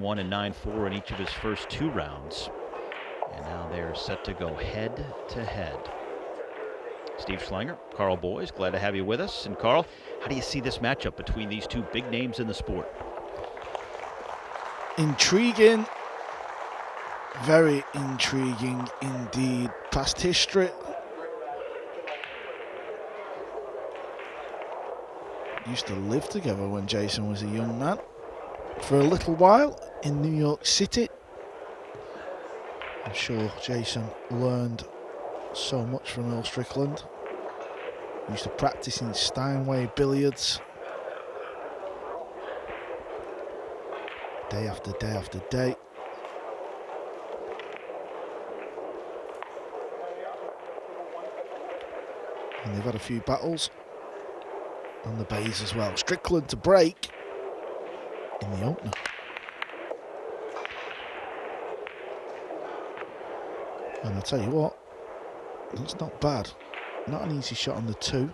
1 and 9-4 in each of his first 2 rounds. And now they're set to go head to head. Steve Schlanger, Carl Boys, glad to have you with us. And Carl, how do you see this matchup between these two big names in the sport? Intriguing, very intriguing indeed. Past history. Used to live together when Jayson was a young man for a little while in New York City. I'm sure Jayson learned so much from Earl Strickland. He used to practice in Steinway billiards day after day after day. And they've had a few battles on the bays as well. Strickland to break in the opener. And I'll tell you what, that's not bad. Not an easy shot on the 2.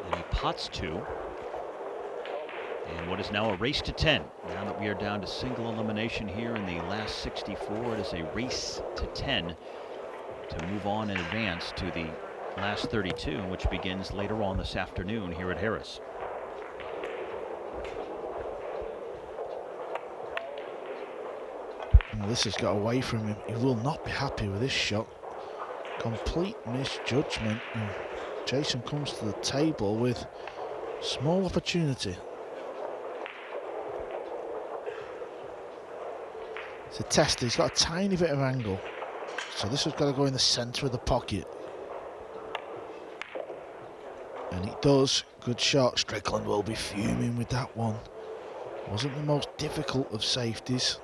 And he pots 2. And what is now a race to 10. Now that we are down to single elimination here in the last 64, it is a race to 10 to move on and advance to the last 32, which begins later on this afternoon here at Harrah's. Well, this has got away from him. He will not be happy with this shot. Complete misjudgment. And Jayson comes to the table with small opportunity. It's a test. He's got a tiny bit of angle. So this has got to go in the centre of the pocket. And it does. Good shot. Strickland will be fuming with that one. Wasn't the most difficult of safeties.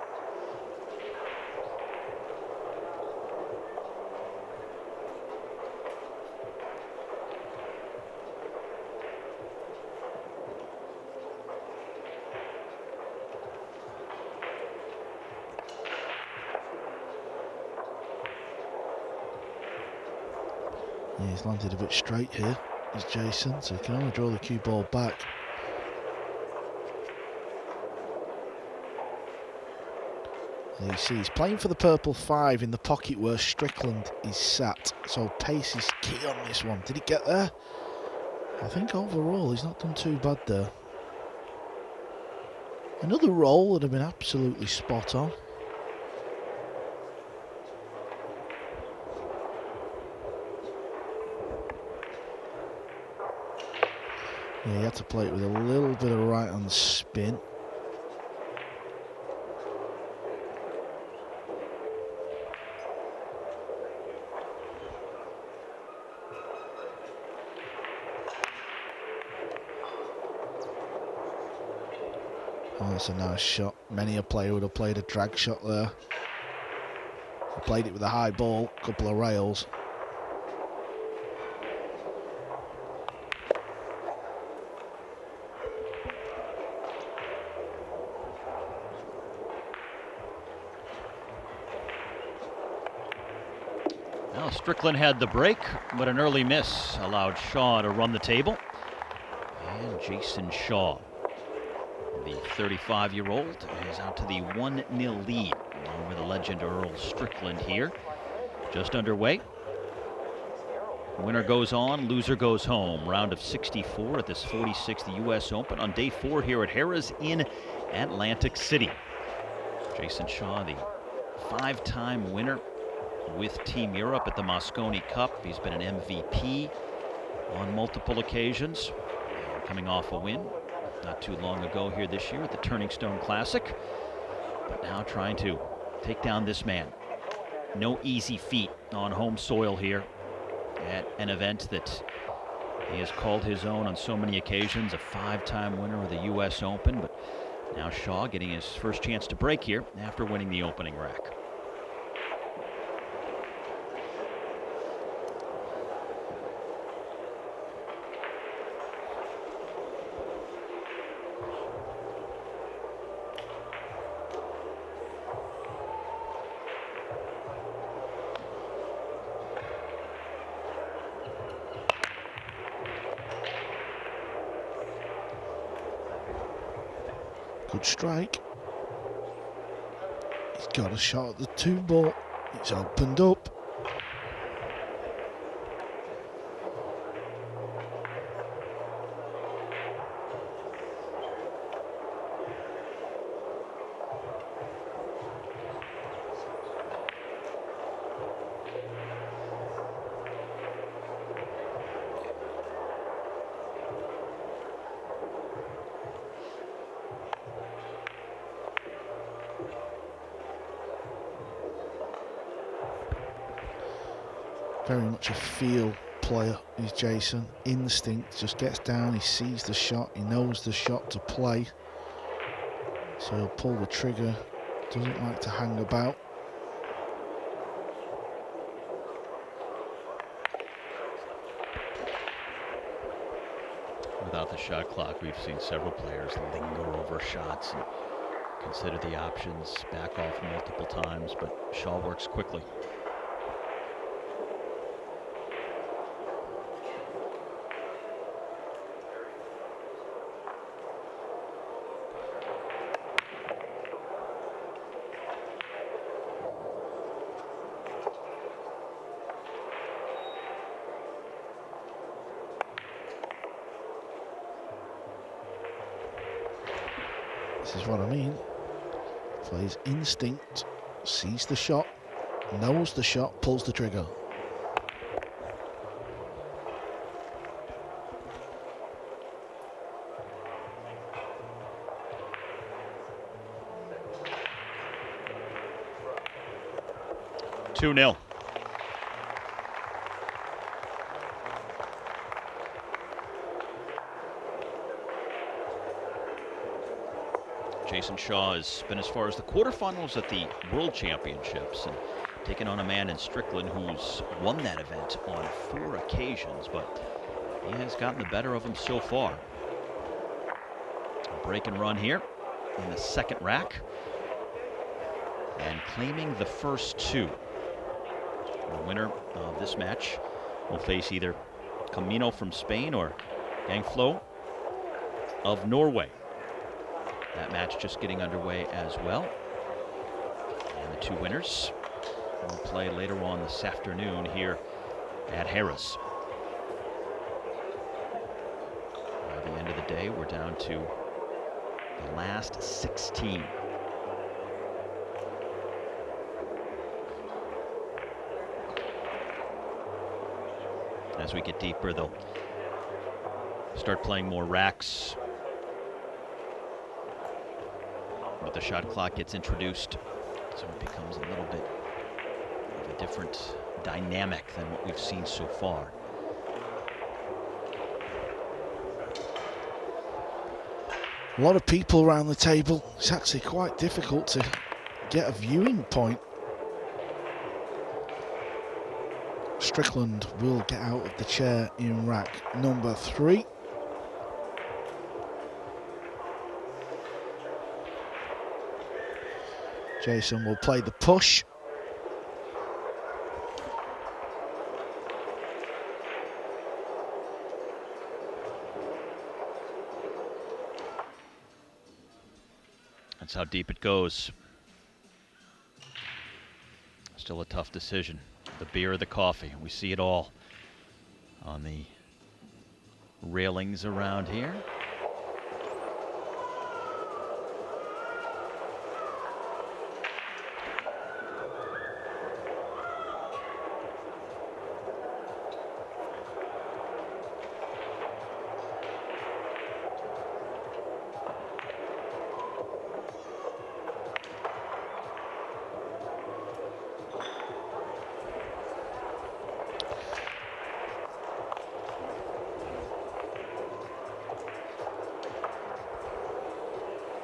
Yeah, he's landed a bit straight here, as Jayson, so he can only draw the cue ball back. And you see he's playing for the purple 5 in the pocket where Strickland is sat, so pace is key on this one. Did he get there? I think overall he's not done too bad there. Another roll would have been absolutely spot on. Yeah, he had to play it with a little bit of right on spin. Oh, that's a nice shot. Many a player would have played a drag shot there. He played it with a high ball, couple of rails. Well, Strickland had the break, but an early miss allowed Shaw to run the table. And Jayson Shaw, the 35-year-old, is out to the 1-0 lead over the legend Earl Strickland here. Just underway. Winner goes on, loser goes home. Round of 64 at this 46th U.S. Open on day 4 here at Harrah's in Atlantic City. Jayson Shaw, the 5-time winner with Team Europe at the Mosconi Cup. He's been an MVP on multiple occasions, coming off a win not too long ago here this year at the Turning Stone Classic, but now trying to take down this man. No easy feat on home soil here at an event that he has called his own on so many occasions, a 5-time winner of the U.S. Open, but now Shaw getting his first chance to break here after winning the opening rack. Good strike. He's got a shot at the 2-ball. It's opened up. Very much a feel player is Jayson. Instinct, just gets down, he sees the shot, he knows the shot to play. So he'll pull the trigger, doesn't like to hang about. Without the shot clock, we've seen several players linger over shots and consider the options, back off multiple times, but Shaw works quickly. This is what I mean. Plays instinct, sees the shot, knows the shot, pulls the trigger. Two 0. Jayson Shaw has been as far as the quarterfinals at the World Championships and taken on a man in Strickland who's won that event on 4 occasions, but he has gotten the better of him so far. A break and run here in the second rack and claiming the first 2. The winner of this match will face either Camino from Spain or Gangflo of Norway. That match just getting underway as well. And the 2 winners will play later on this afternoon here at Harris. By the end of the day, we're down to the last 16. As we get deeper, they'll start playing more racks. But the shot clock gets introduced, so it becomes a little bit of a different dynamic than what we've seen so far. A lot of people around the table. It's actually quite difficult to get a viewing point. Strickland will get out of the chair in rack number 3. Jayson will play the push. That's how deep it goes. Still a tough decision. The beer or the coffee. We see it all on the railings around here.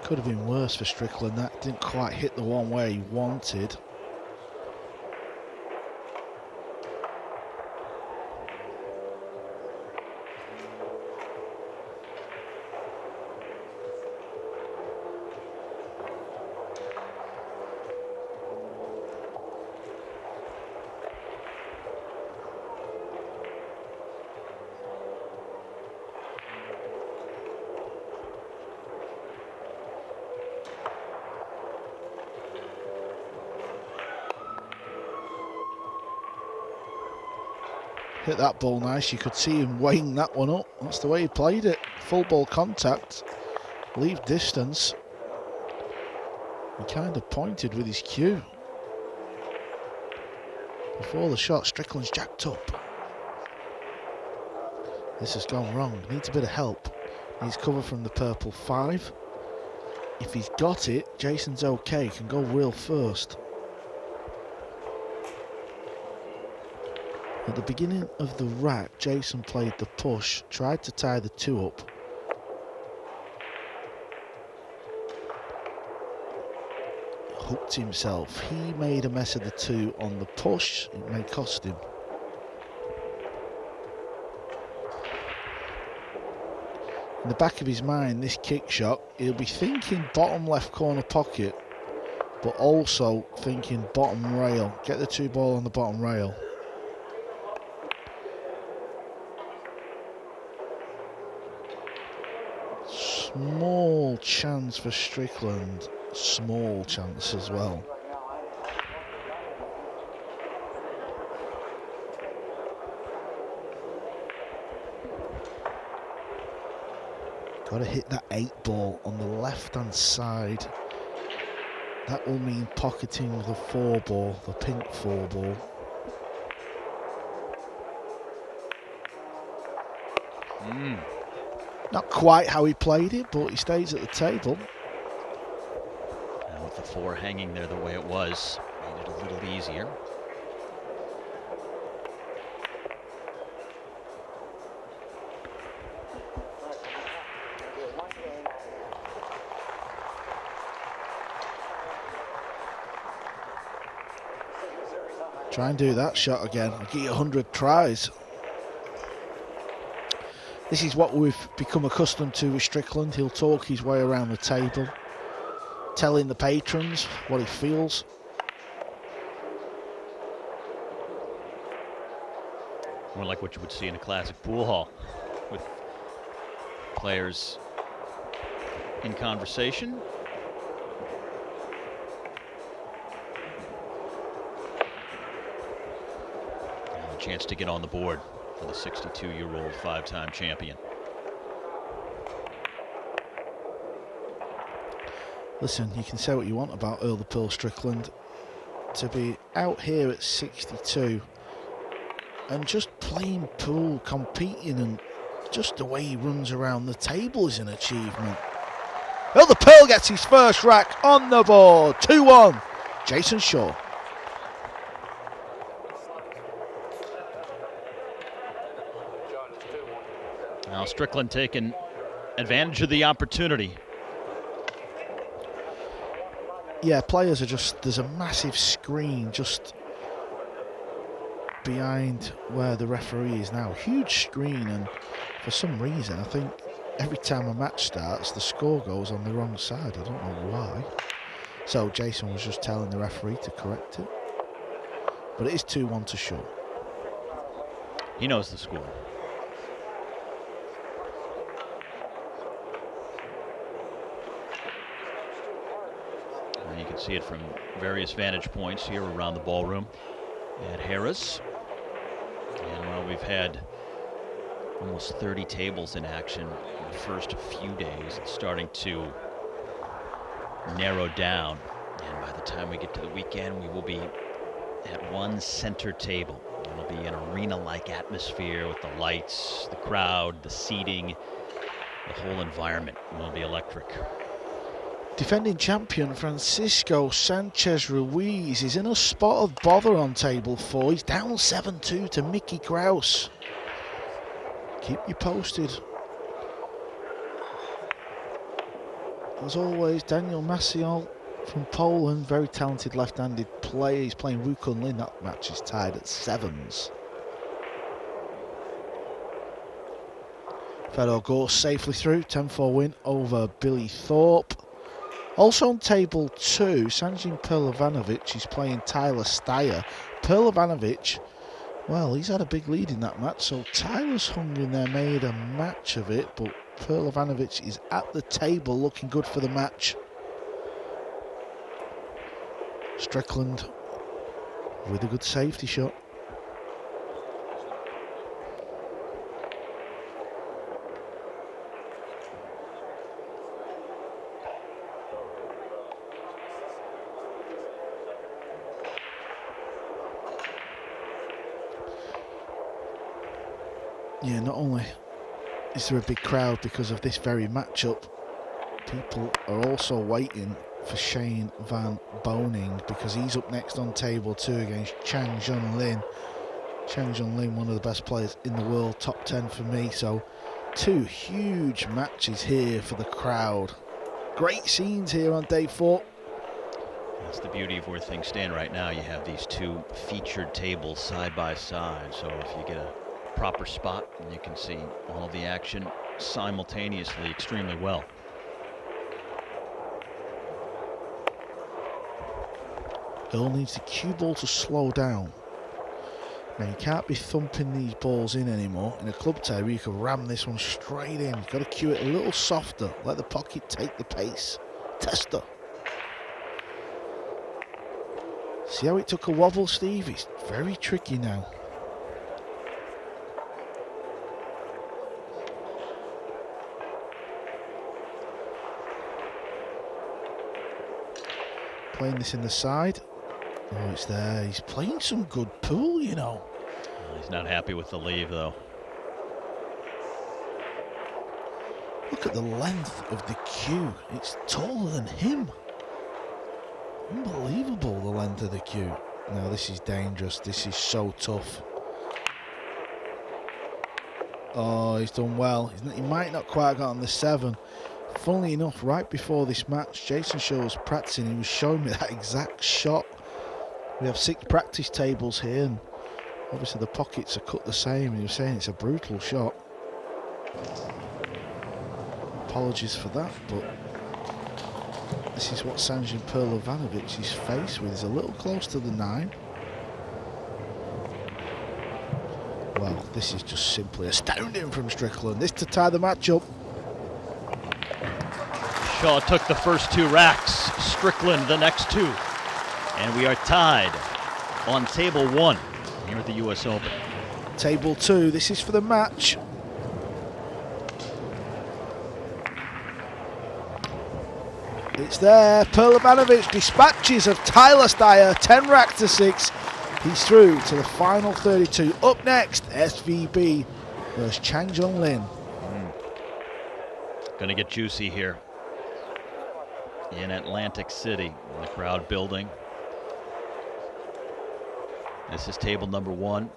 Could have been worse for Strickland. That didn't quite hit the one where he wanted. Hit that ball nice. You could see him weighing that one up. That's the way he played it. Full ball contact. Leave distance. He kind of pointed with his cue. Before the shot, Strickland's jacked up. This has gone wrong. Needs a bit of help. Needs cover from the purple 5. If he's got it, Jayson's okay. Can go real first. At the beginning of the rack, Jayson played the push, tried to tie the 2 up. Hooked himself. He made a mess of the 2 on the push. It may cost him. In the back of his mind, this kick shot, he'll be thinking bottom left corner pocket, but also thinking bottom rail. Get the 2 ball on the bottom rail. Small chance for Strickland. Small chance as well. Got to hit that 8 ball on the left hand side. That will mean pocketing the 4 ball, the pink 4 ball. Not quite how he played it, but he stays at the table. Now with the 4 hanging there the way it was, made it a little easier. Try and do that shot again. I'll give you 100 tries. This is what we've become accustomed to with Strickland. He'll talk his way around the table, telling the patrons what he feels. More like what you would see in a classic pool hall, with players in conversation. And a chance to get on the board for the 62-year-old 5-time champion. Listen, you can say what you want about Earl the Pearl Strickland. To be out here at 62 and just playing pool, competing, and just the way he runs around the table is an achievement. Earl the Pearl gets his first rack on the board. 2-1, Jayson Shaw. Now Strickland taking advantage of the opportunity. Yeah, players are just, there's a massive screen just behind where the referee is now. Huge screen, and for some reason, I think every time a match starts, the score goes on the wrong side. I don't know why. So Jayson was just telling the referee to correct it. But it is 2-1 to Shaw. He knows the score. You can see it from various vantage points here around the ballroom at Harrah's. And while we've had almost 30 tables in action in the first few days, it's starting to narrow down. And by the time we get to the weekend, we will be at one center table. It'll be an arena-like atmosphere with the lights, the crowd, the seating, the whole environment will be electric. Defending champion Francisco Sanchez Ruiz is in a spot of bother on table 4. He's down 7-2 to Mickey Kraus. Keep you posted. As always, Daniel Maciol from Poland, very talented left-handed player. He's playing Wu Kun Lin. That match is tied at 7s. Fedor Gorst safely through, 10-4 win over Billy Thorpe. Also on table 2, Sanjin Perlovanovic is playing Tyler Steyer. Perlovanovic, well, he's had a big lead in that match, so Tyler's hung in there, made a match of it, but Perlovanovic is at the table looking good for the match. Strickland with a good safety shot. Yeah, not only is there a big crowd because of this very matchup, people are also waiting for Shane Van Boening because he's up next on table 2 against Chang Jun Lin. Chang Jun Lin, one of the best players in the world, top 10 for me. So 2 huge matches here for the crowd. Great scenes here on day 4. That's the beauty of where things stand right now. You have these 2 featured tables side by side. So if you get a proper spot, you can see all of the action simultaneously extremely well. Earl needs the cue ball to slow down. Now you can't be thumping these balls in anymore. In a club table you can ram this one straight in. You've got to cue it a little softer. Let the pocket take the pace. Tester. See how it took a wobble, Steve? It's very tricky now. Playing this in the side. Oh, it's there. He's playing some good pool, you know. He's not happy with the leave, though. Look at the length of the cue. It's taller than him. Unbelievable, the length of the cue. Now, this is dangerous. This is so tough. Oh, he's done well. He might not quite got on the 7. Funnily enough, right before this match, Jayson Shaw was practicing. He was showing me that exact shot. We have 6 practice tables here, and obviously the pockets are cut the same, and he was saying it's a brutal shot. Apologies for that, but this is what Sanjin Perlovanovic is faced with. He's a little close to the 9. Well, this is just simply astounding from Strickland. This to tie the match up. Shaw took the first 2 racks, Strickland the next 2. And we are tied on table 1 here at the US Open. Table 2, this is for the match. It's there. Perlovanovic dispatches of Tyler Steyer, 10 rack to 6. He's through to the final 32. Up next, SVB versus Chang Jun Lin. Gonna get juicy here in Atlantic City. The crowd building. This is table number 1.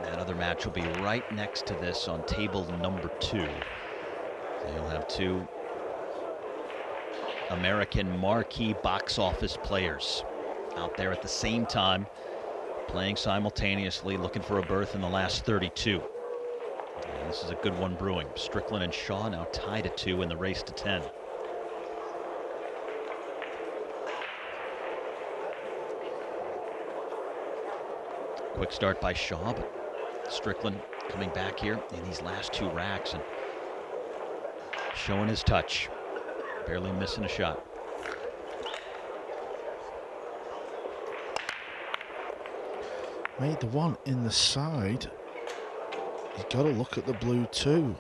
That other match will be right next to this on table number 2. So you'll have 2 American marquee box office players out there at the same time, playing simultaneously, looking for a berth in the last 32. And this is a good one brewing. Strickland and Shaw now tied at 2 in the race to 10. Quick start by Shaw, but Strickland coming back here in these last 2 racks and showing his touch. Barely missing a shot. Made the one in the side. You've got to look at the blue too.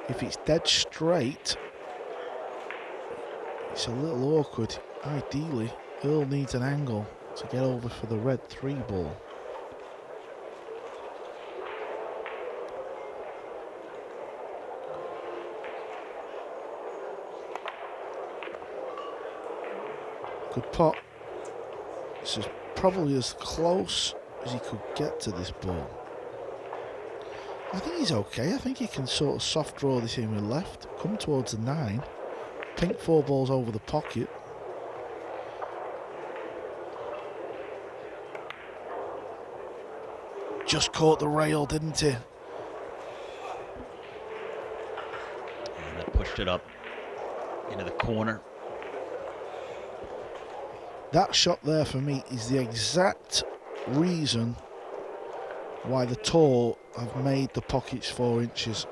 If it's dead straight, it's a little awkward. Ideally, Earl needs an angle to get over for the red 3 ball. Good pot. This is probably as close as he could get to this ball. I think he's okay. I think he can sort of soft draw this in with left, come towards the 9, pink 4 balls over the pocket. Just caught the rail, didn't he? And that pushed it up into the corner. That shot there for me is the exact reason why the Tour have made the pockets 4 inches.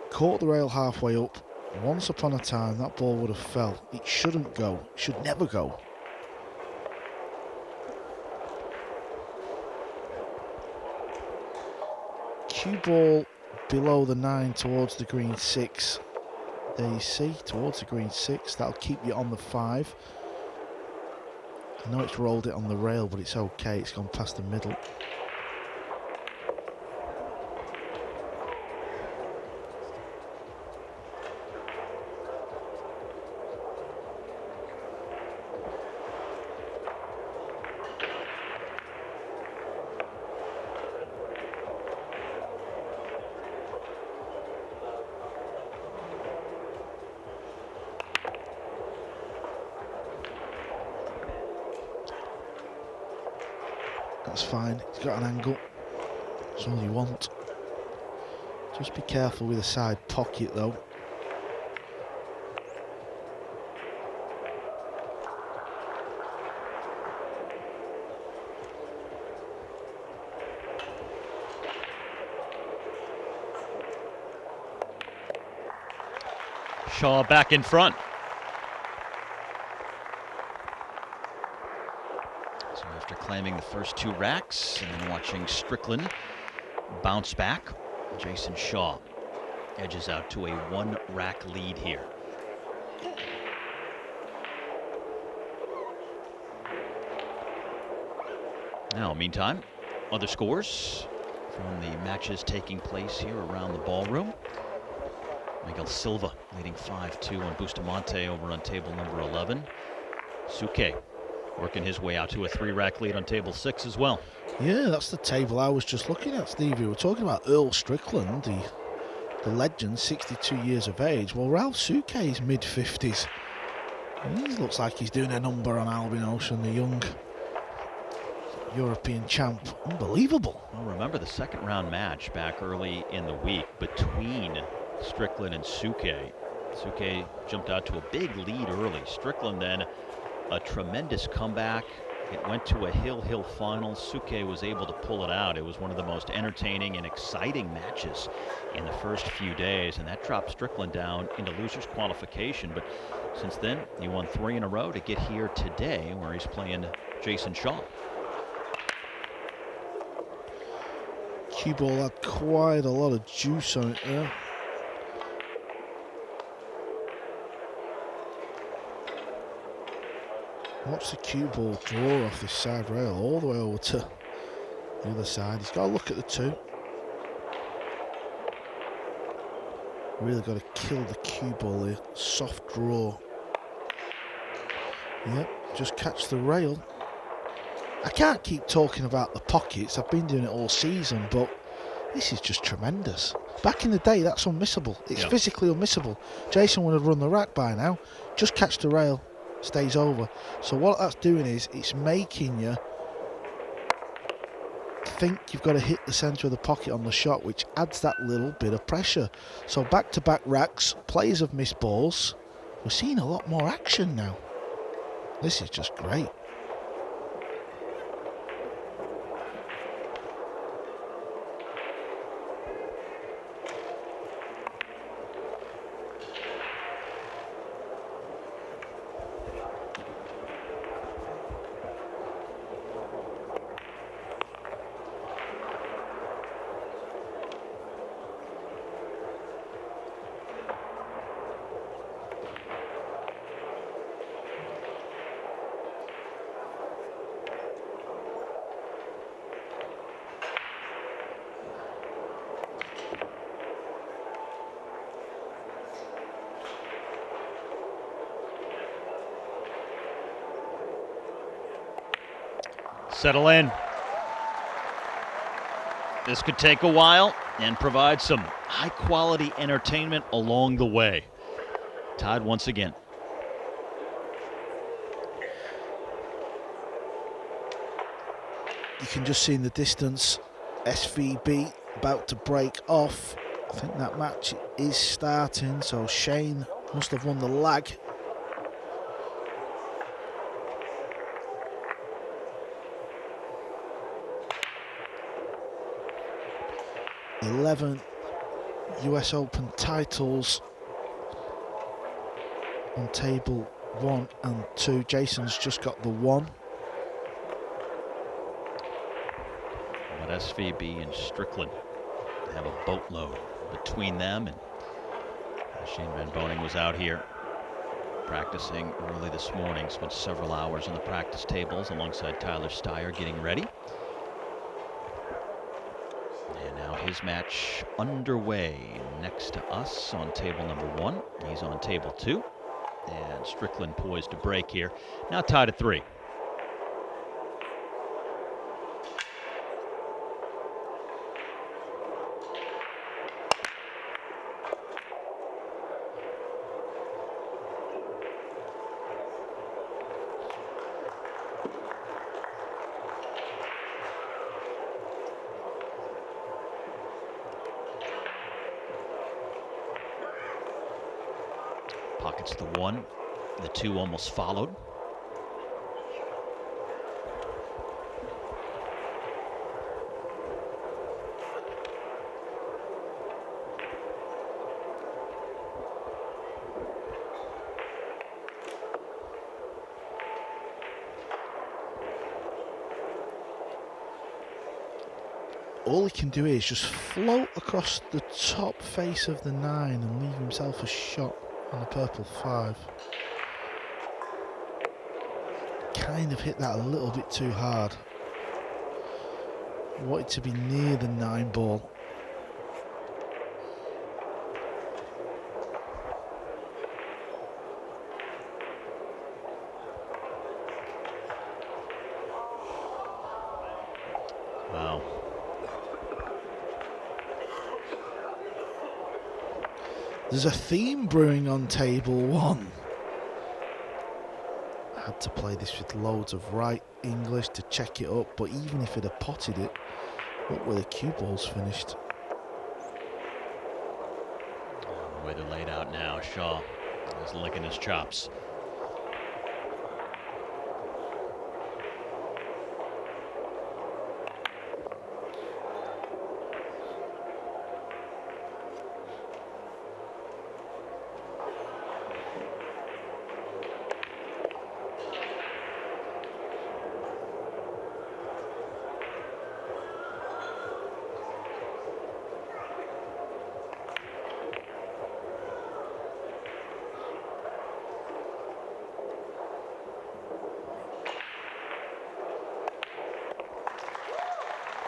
Caught the rail halfway up. Once upon a time that ball would have fell. It shouldn't go. It should never go. Cue ball below the 9 towards the green 6. There you see, towards the green 6. That'll keep you on the 5. I know it's rolled it on the rail, but it's okay. It's gone past the middle. That's fine. He's got an angle. That's all you want. Just be careful with the side pocket, though. Shaw back in front. So after claiming the first 2 racks and then watching Strickland bounce back, Jayson Shaw edges out to a 1-rack lead here. Now, meantime, other scores from the matches taking place here around the ballroom. Miguel Silva leading 5-2 on Bustamante over on table number 11. Suke working his way out to a 3-rack lead on table 6 as well. Yeah, that's the table I was just looking at, Stevie. We're talking about Earl Strickland, the legend, 62 years of age. Well, Ralph Suke is mid-50s. He looks like he's doing a number on Albin Ocean, the young European champ. Unbelievable. Well, remember the second round match back early in the week between Strickland and Suke. Suke jumped out to a big lead early. Strickland then a tremendous comeback. It went to a hill final. Suke was able to pull it out. It was one of the most entertaining and exciting matches in the first few days, and that dropped Strickland down into losers qualification. But since then, he won 3 in a row to get here today, where he's playing Jayson Shaw. Cue ball had quite a lot of juice on it there. Watch the cue ball draw off this side rail all the way over to the other side. He's got to look at the 2. Really got to kill the cue ball here. Soft draw. Yep, just catch the rail. I can't keep talking about the pockets. I've been doing it all season, but this is just tremendous. Back in the day, that's unmissable. It's physically unmissable. Jayson would have run the rack by now. Just catch the rail. Stays over. So what that's doing is it's making you think you've got to hit the centre of the pocket on the shot, which adds that little bit of pressure. So back-to-back racks, players have missed balls. We're seeing a lot more action now. This is just great. Settle in. This could take a while and provide some high-quality entertainment along the way. Tied once again. You can just see in the distance SVB about to break off. I think that match is starting, so Shane must have won the lag. '11 US Open titles on table 1 and 2. Jayson's just got the 1. But SVB and Strickland have a boatload between them, and Shane Van Boening was out here practicing early this morning. Spent several hours on the practice tables alongside Tyler Steyer getting ready. And now his match underway next to us on table number 1. He's on table 2. And Strickland poised to break here. Now tied at 3. Pockets the 1. The 2 almost followed. All he can do is just float across the top face of the 9 and leave himself a shot on the purple 5. Kind of hit that a little bit too hard. Wanted to be near the 9 ball. Wow. There's a theme brewing on table 1. Had to play this with loads of right English to check it up, but even if it had potted it, look where the cue ball's finished. The way they're laid out now, Shaw is licking his chops.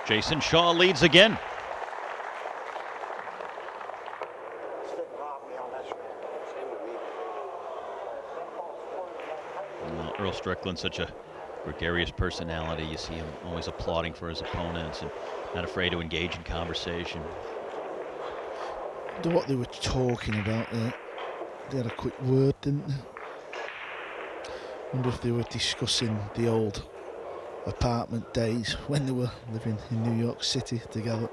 Jayson Shaw leads again. Well, Earl Strickland, such a gregarious personality. You see him always applauding for his opponents and not afraid to engage in conversation. I wonder what they were talking about there. They had a quick word, didn't they? Wonder if they were discussing the old apartment days when they were living in New York City together.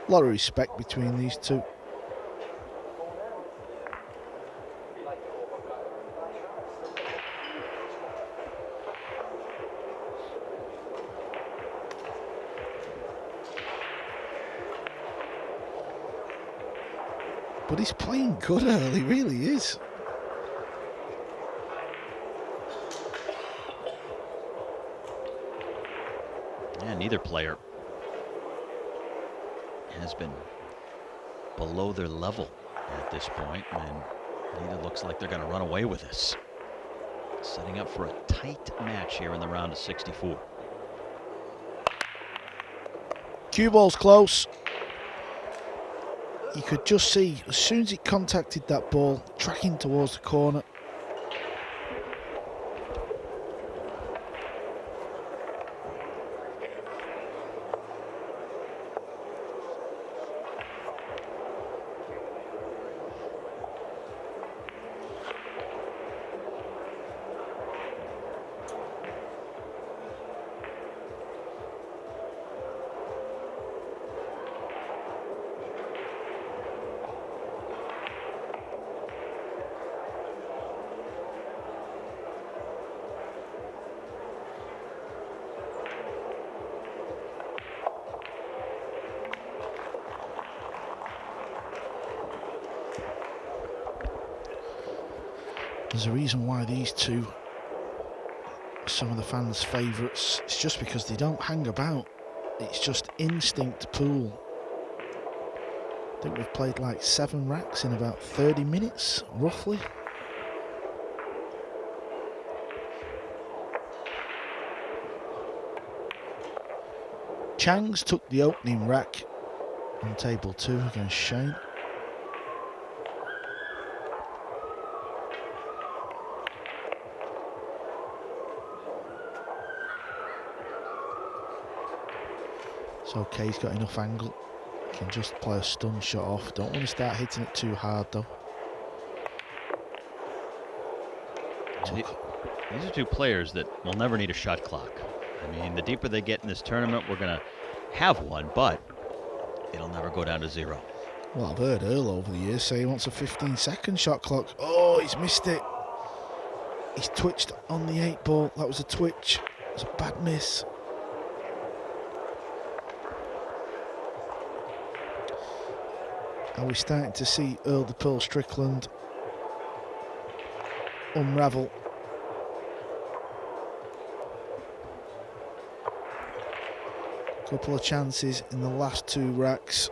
A lot of respect between these two. But he's playing good, Earl, he really is. Yeah, neither player has been below their level at this point, and neither looks like they're going to run away with this. Setting up for a tight match here in the round of 64. Cue ball's close. You could just see, as soon as it contacted that ball, tracking towards the corner. There's a reason why these two are some of the fans' favourites. It's just because they don't hang about. It's just instinct pool. think we've played like 7 racks in about 30 minutes, roughly. Chang's took the opening rack on table 2 against Shane. It's okay, he's got enough angle. Can just play a stun shot off. Don't want to start hitting it too hard though. These are 2 players that will never need a shot clock. I mean, the deeper they get in this tournament, we're going to have one, but it'll never go down to 0. Well, I've heard Earl over the years say he wants a 15-second shot clock. Oh, he's missed it. He's twitched on the 8 ball. That was a twitch. It was a bad miss. Are we starting to see Earl the Pearl Strickland unravel? Couple of chances in the last 2 racks.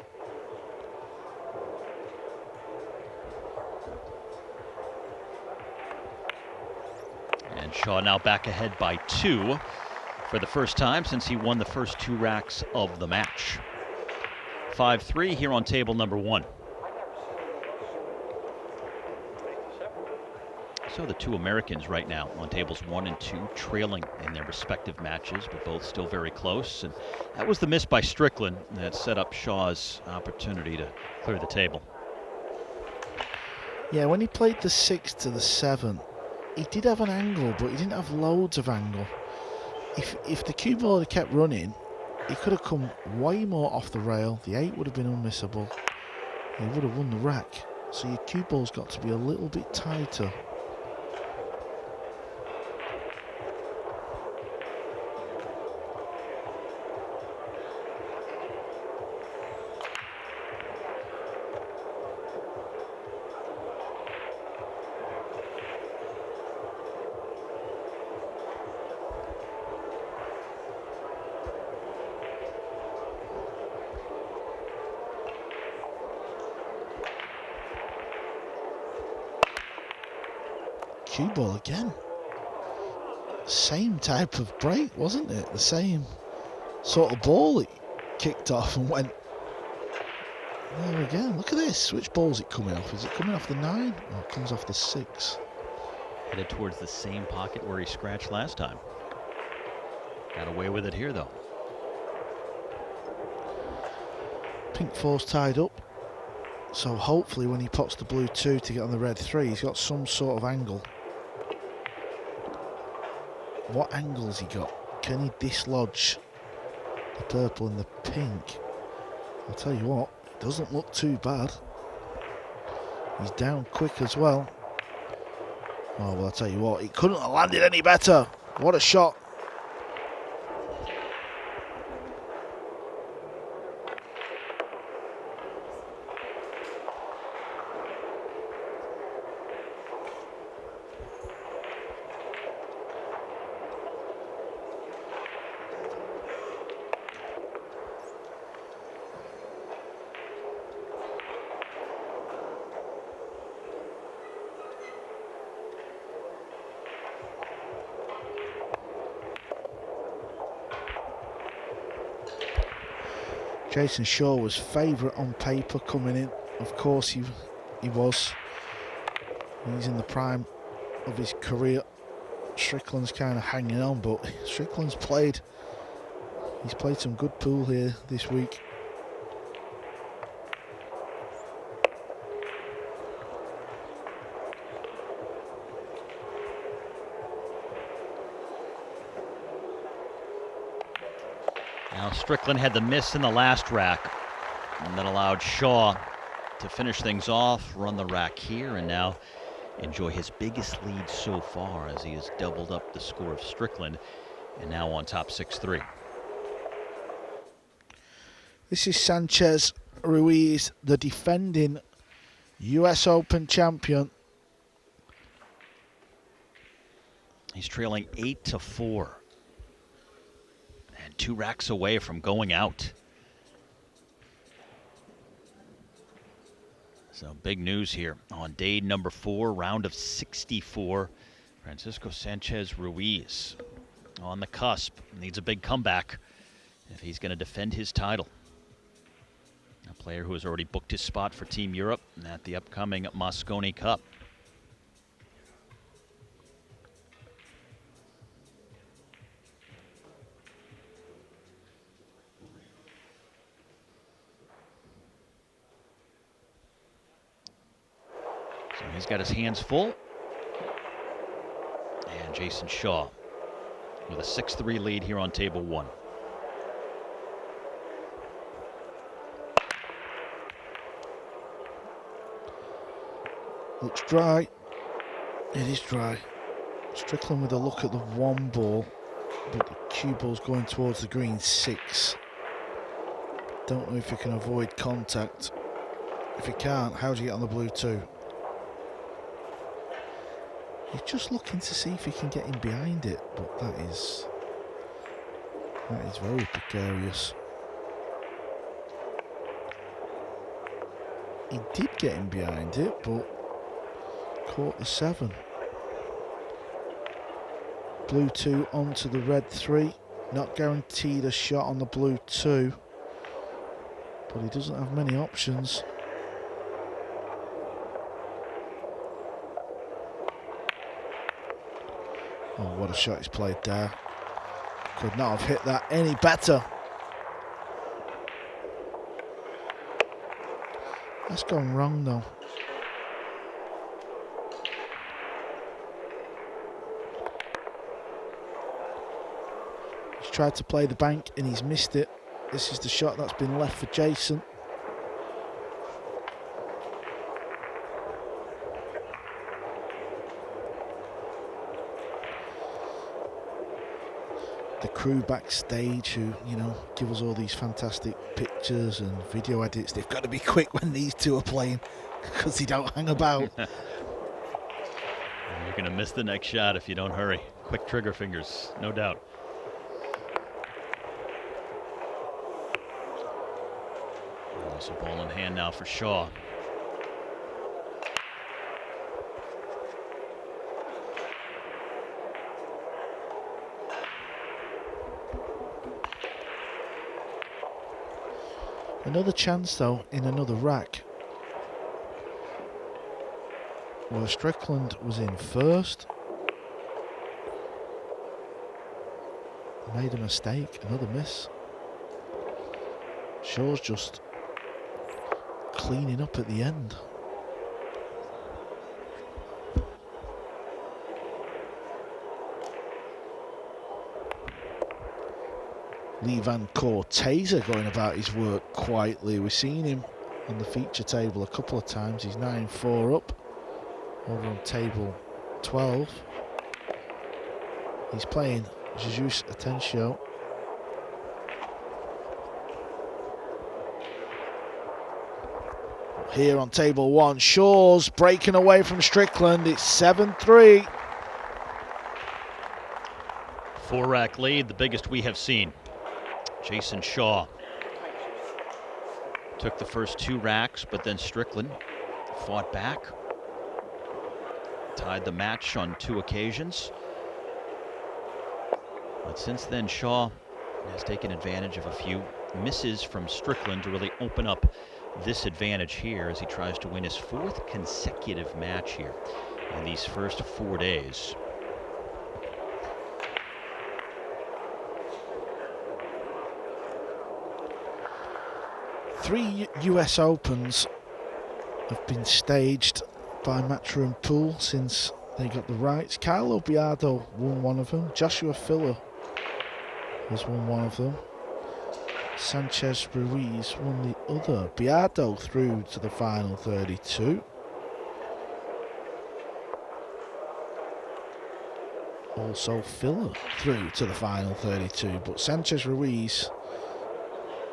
And Shaw now back ahead by 2 for the first time since he won the first 2 racks of the match. 5-3 here on table number 1. So the 2 Americans right now on tables 1 and 2 trailing in their respective matches, but both still very close. And that was the miss by Strickland that set up Shaw's opportunity to clear the table. Yeah, when he played the 6 to the 7, he did have an angle, but he didn't have loads of angle. If the cue ball had kept running, he could have come way more off the rail. The 8 would have been unmissable. He would have won the rack. So your cue ball's got to be a little bit tighter. Cue ball again. Same type of break, wasn't it? The same sort of ball it kicked off and went there again. Look at this. Which ball's it coming off? Is it coming off the 9? Or it comes off the 6? Headed towards the same pocket where he scratched last time. Got away with it here though. Pink 4's tied up. So hopefully when he pots the blue 2 to get on the red 3, he's got some sort of angle. What angle's he got? Can he dislodge the purple and the pink? I'll tell you what, it doesn't look too bad. He's down quick as well. Oh, well, I'll tell you what, it couldn't have landed any better. What a shot. Jayson Shaw was favourite on paper coming in. Of course he was. He's in the prime of his career. Strickland's kind of hanging on, but Strickland's played. He's played some good pool here this week. Now Strickland had the miss in the last rack, and that allowed Shaw to finish things off, run the rack here, and now enjoy his biggest lead so far as he has doubled up the score of Strickland and now on top 6-3. This is Sanchez Ruiz, the defending US Open champion. He's trailing 8-4. And 2 racks away from going out. So big news here on day number 4, round of 64. Francisco Sanchez Ruiz on the cusp, needs a big comeback if he's going to defend his title. A player who has already booked his spot for Team Europe at the upcoming Mosconi Cup. So he's got his hands full. And Jayson Shaw with a 6-3 lead here on table 1. Looks dry. It is dry. Strickland with a look at the 1 ball, but the cue ball's going towards the green 6. Don't know if you can avoid contact. If you can't, how do you get on the blue 2? He's just looking to see if he can get in behind it, but that is very precarious. He did get in behind it, but caught the 7. Blue 2 onto the red 3. Not guaranteed a shot on the blue 2, but he doesn't have many options. Oh, what a shot he's played there. Could not have hit that any better. That's gone wrong though. He's tried to play the bank and he's missed it. This is the shot that's been left for Jayson. The crew backstage who, you know, give us all these fantastic pictures and video edits, they've got to be quick when these two are playing because they don't hang about. You're going to miss the next shot if you don't hurry. Quick trigger fingers, no doubt. Also ball in hand now for Shaw. Another chance though in another rack. Well, Strickland was in first. Made a mistake, another miss. Shaw's just cleaning up at the end. Lee Van Corteza going about his work quietly. We've seen him on the feature table a couple of times. He's 9-4 up over on table 12. He's playing Jesus Atencio. Here on table 1, Shaw's breaking away from Strickland. It's 7-3. 4-rack lead, the biggest we have seen. Jayson Shaw took the first 2 racks, but then Strickland fought back. Tied the match on 2 occasions. But since then, Shaw has taken advantage of a few misses from Strickland to really open up this advantage here as he tries to win his 4th consecutive match here in these first 4 days. Three US Opens have been staged by Matchroom Pool since they got the rights. Carlo Biardo won one of them. Joshua Filler has won one of them. Sanchez Ruiz won the other. Biardo through to the final 32. Also Filler through to the final 32. But Sanchez Ruiz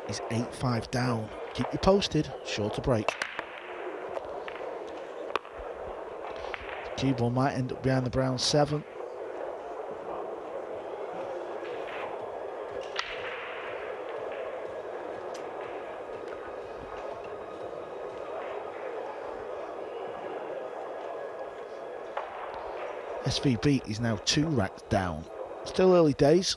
is 8-5 down. Keep you posted. Sure to break. The cue ball might end up behind the brown 7. SVB is now 2 racks down. Still early days.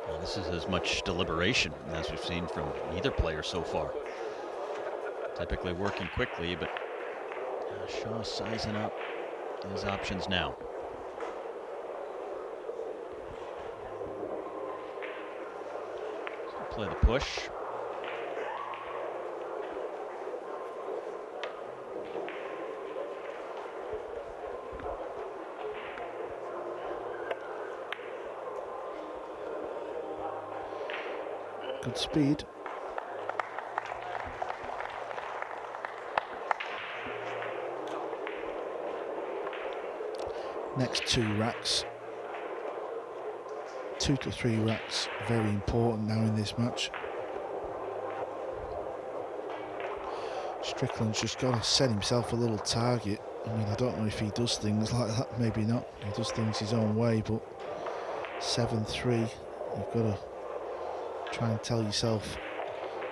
Well, this is as much deliberation as we've seen from either player so far. Typically working quickly, but Shaw sizing up his options now. So play the push. Good speed. Next 2 racks. 2 to 3 racks. Very important now in this match. Strickland's just got to set himself a little target. I mean, I don't know if he does things like that. Maybe not. He does things his own way, but 7-3. You've got to try and tell yourself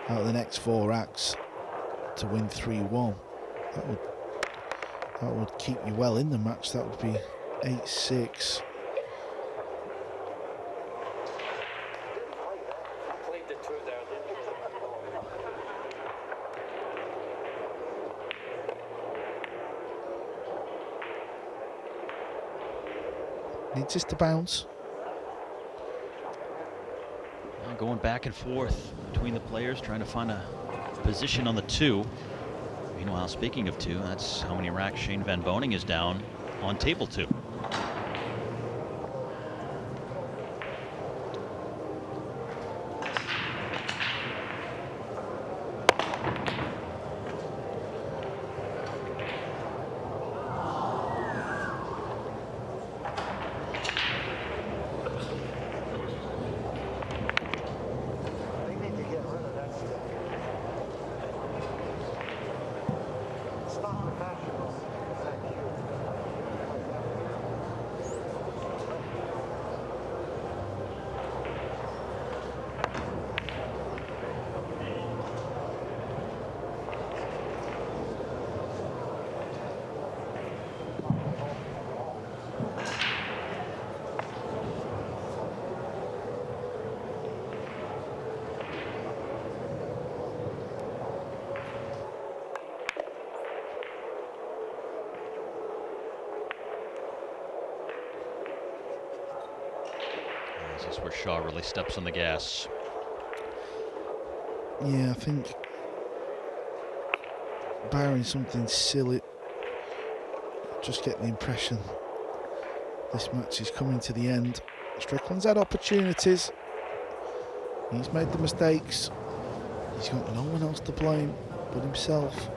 out of the next 4 racks to win 3-1. That would keep you well in the match. That would be 8-6. Needs this to bounce. Going back and forth between the players, trying to find a position on the 2. Meanwhile, speaking of 2, that's how many racks Shane Van Boning is down on table 2. This is where Shaw really steps on the gas. Yeah, I think barring something silly, just get the impression this match is coming to the end. Strickland's had opportunities. He's made the mistakes. He's got no one else to blame but himself.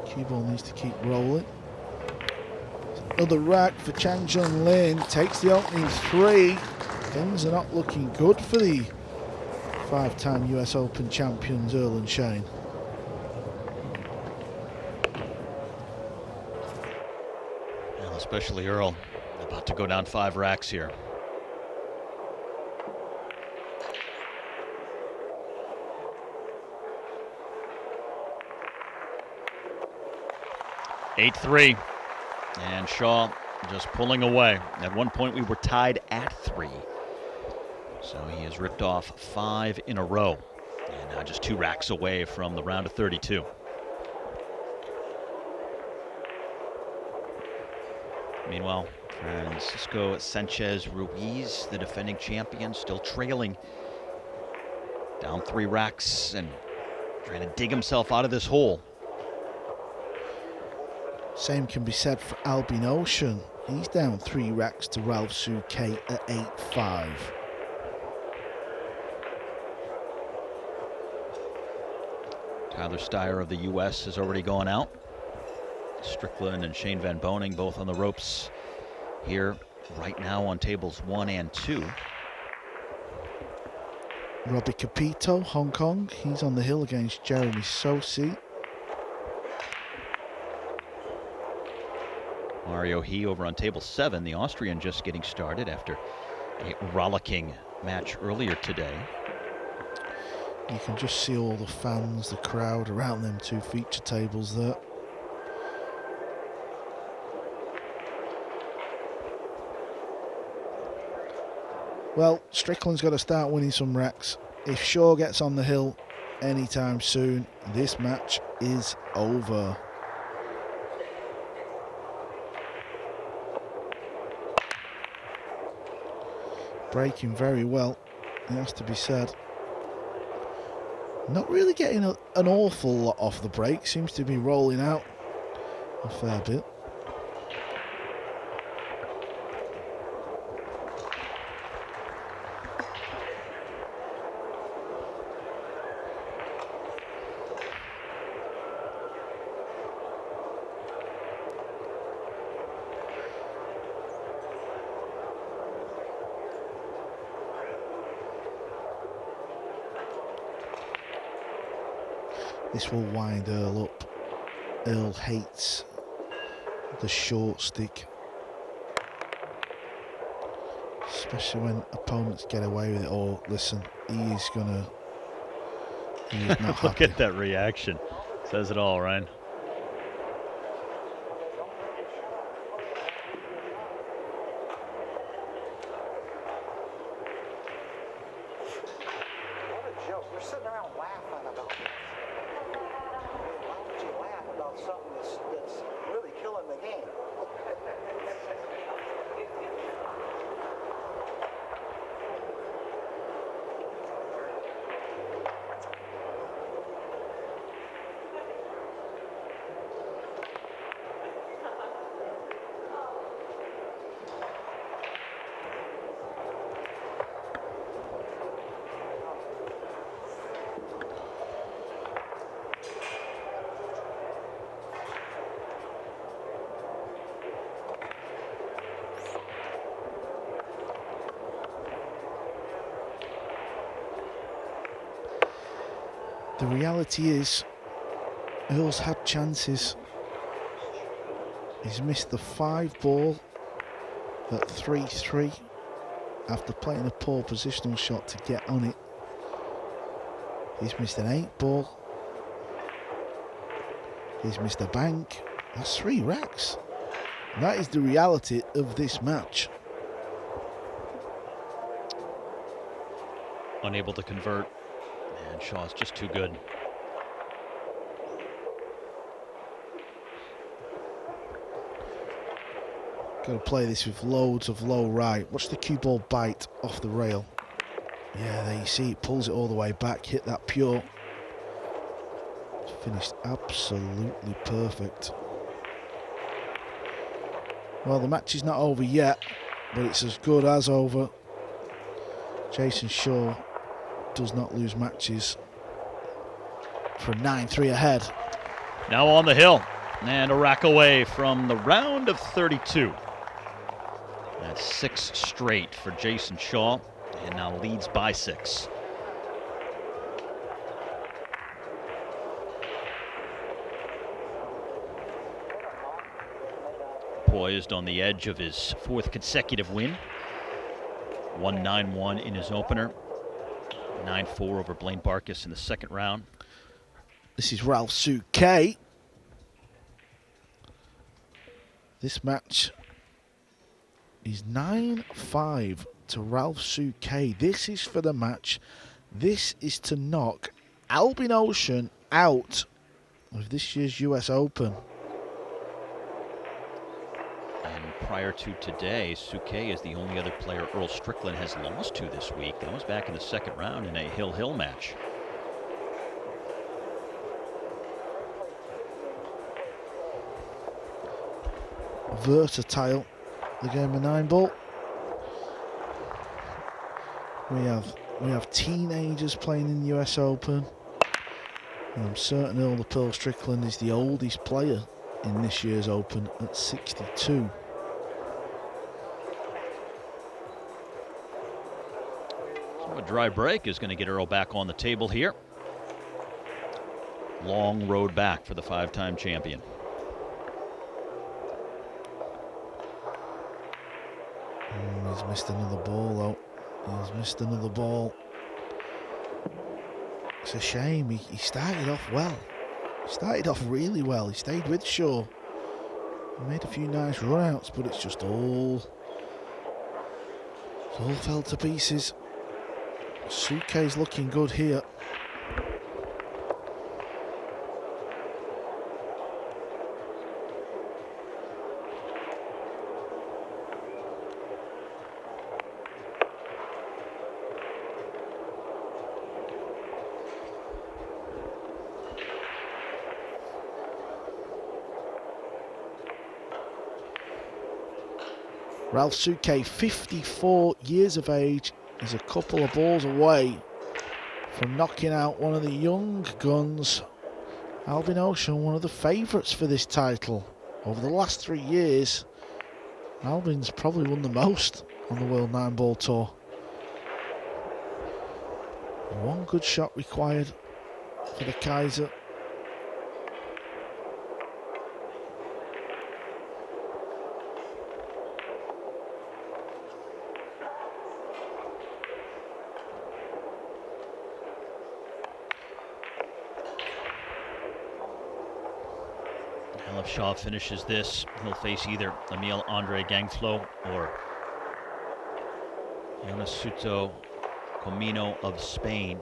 Cue ball needs to keep rolling. Another rack for Chang Jun Lin. Takes the opening 3. Things are not looking good for the 5-time US Open champions Earl and Shane. Well, especially Earl, about to go down 5 racks here. Eight 3, and Shaw just pulling away. At one point we were tied at 3, so he has ripped off 5 in a row, and now just 2 racks away from the round of 32. Meanwhile, Francisco Sanchez Ruiz, the defending champion, still trailing, down 3 racks and trying to dig himself out of this hole. Same can be said for Albin Ocean. He's down 3 racks to Ralph Suke at 8-5. Tyler Steyer of the US has already gone out. Strickland and Shane Van Boning both on the ropes here right now on tables 1 and 2. Robbie Capito, Hong Kong. He's on the hill against Jeremy Sosi. Mario He over on table 7, the Austrian just getting started after a rollicking match earlier today. You can just see all the fans, the crowd around them two feature tables there. Well, Strickland's got to start winning some racks. If Shaw gets on the hill anytime soon, this match is over. Breaking very well, it has to be said. Not really getting an awful lot off the break. Seems to be rolling out a fair bit. This will wind Earl up. Earl hates the short stick, especially when opponents get away with it. Oh, listen, he is not Look happy. at that reaction. Says it all, Ryan. What a joke. We're sitting around laughing about it. Why would you laugh about something that's really killing the game? The reality is, Earl's had chances. He's missed the 5-ball at 3-3 after playing a poor positional shot to get on it. He's missed an 8-ball. He's missed a bank. That's 3 racks. That is the reality of this match. Unable to convert. And Shaw's just too good. Got to play this with loads of low right. Watch the cue ball bite off the rail. Yeah, there you see it pulls it all the way back. Hit that pure. It's finished absolutely perfect. Well, the match is not over yet, but it's as good as over. Jayson Shaw does not lose matches for 9-3 ahead. Now on the hill and a rack away from the round of 32. That's 6 straight for Jayson Shaw and now leads by 6. Poised on the edge of his 4th consecutive win. 1-9-1 in his opener. 9-4 over Blaine Barkas in the 2nd round. This is Ralph Souquet. This match is 9-5 to Ralph Souquet. This is for the match. This is to knock Albin Ocean out of this year's US Open. And prior to today, Souquet is the only other player Earl Strickland has lost to this week. That was back in the 2nd round in a Hill-Hill match. Versatile, the game of 9-ball. We have teenagers playing in the US Open. And I'm certain Earl the Pearl Strickland is the oldest player in this year's Open at 62. A dry break is going to get Earl back on the table here. Long road back for the 5-time champion. He's missed another ball, though. He's missed another ball. It's a shame. He started off well. He started off really well. He stayed with Shaw. He made a few nice runouts, but it's all fell to pieces. Suke's looking good here. Ralph Suke, 54 years of age, is a couple of balls away from knocking out one of the young guns, Albin Ocean, one of the favourites for this title. Over the last 3 years, Albin's probably won the most on the World Nineball Tour. One good shot required for the Kaiser. If Shaw finishes this, he'll face either Emil Andre Gangflo or Yonasuto Comino of Spain.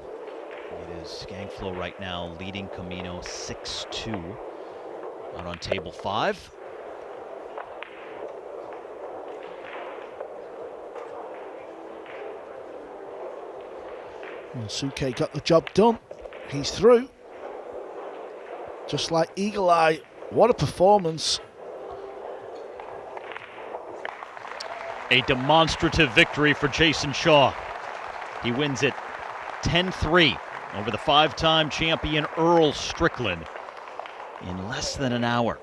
It is Gangflo right now leading Comino 6-2 out on table 5. Well, Suke got the job done. He's through. Just like Eagle Eye. What a performance. A demonstrative victory for Jayson Shaw. He wins it 10-3 over the 5-time champion Earl Strickland in less than an hour.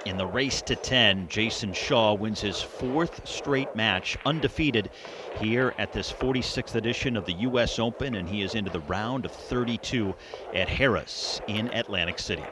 In the race to 10, Jayson Shaw wins his 4th straight match, undefeated, here at this 46th edition of the U.S. Open, and he is into the round of 32 at Harrah's in Atlantic City.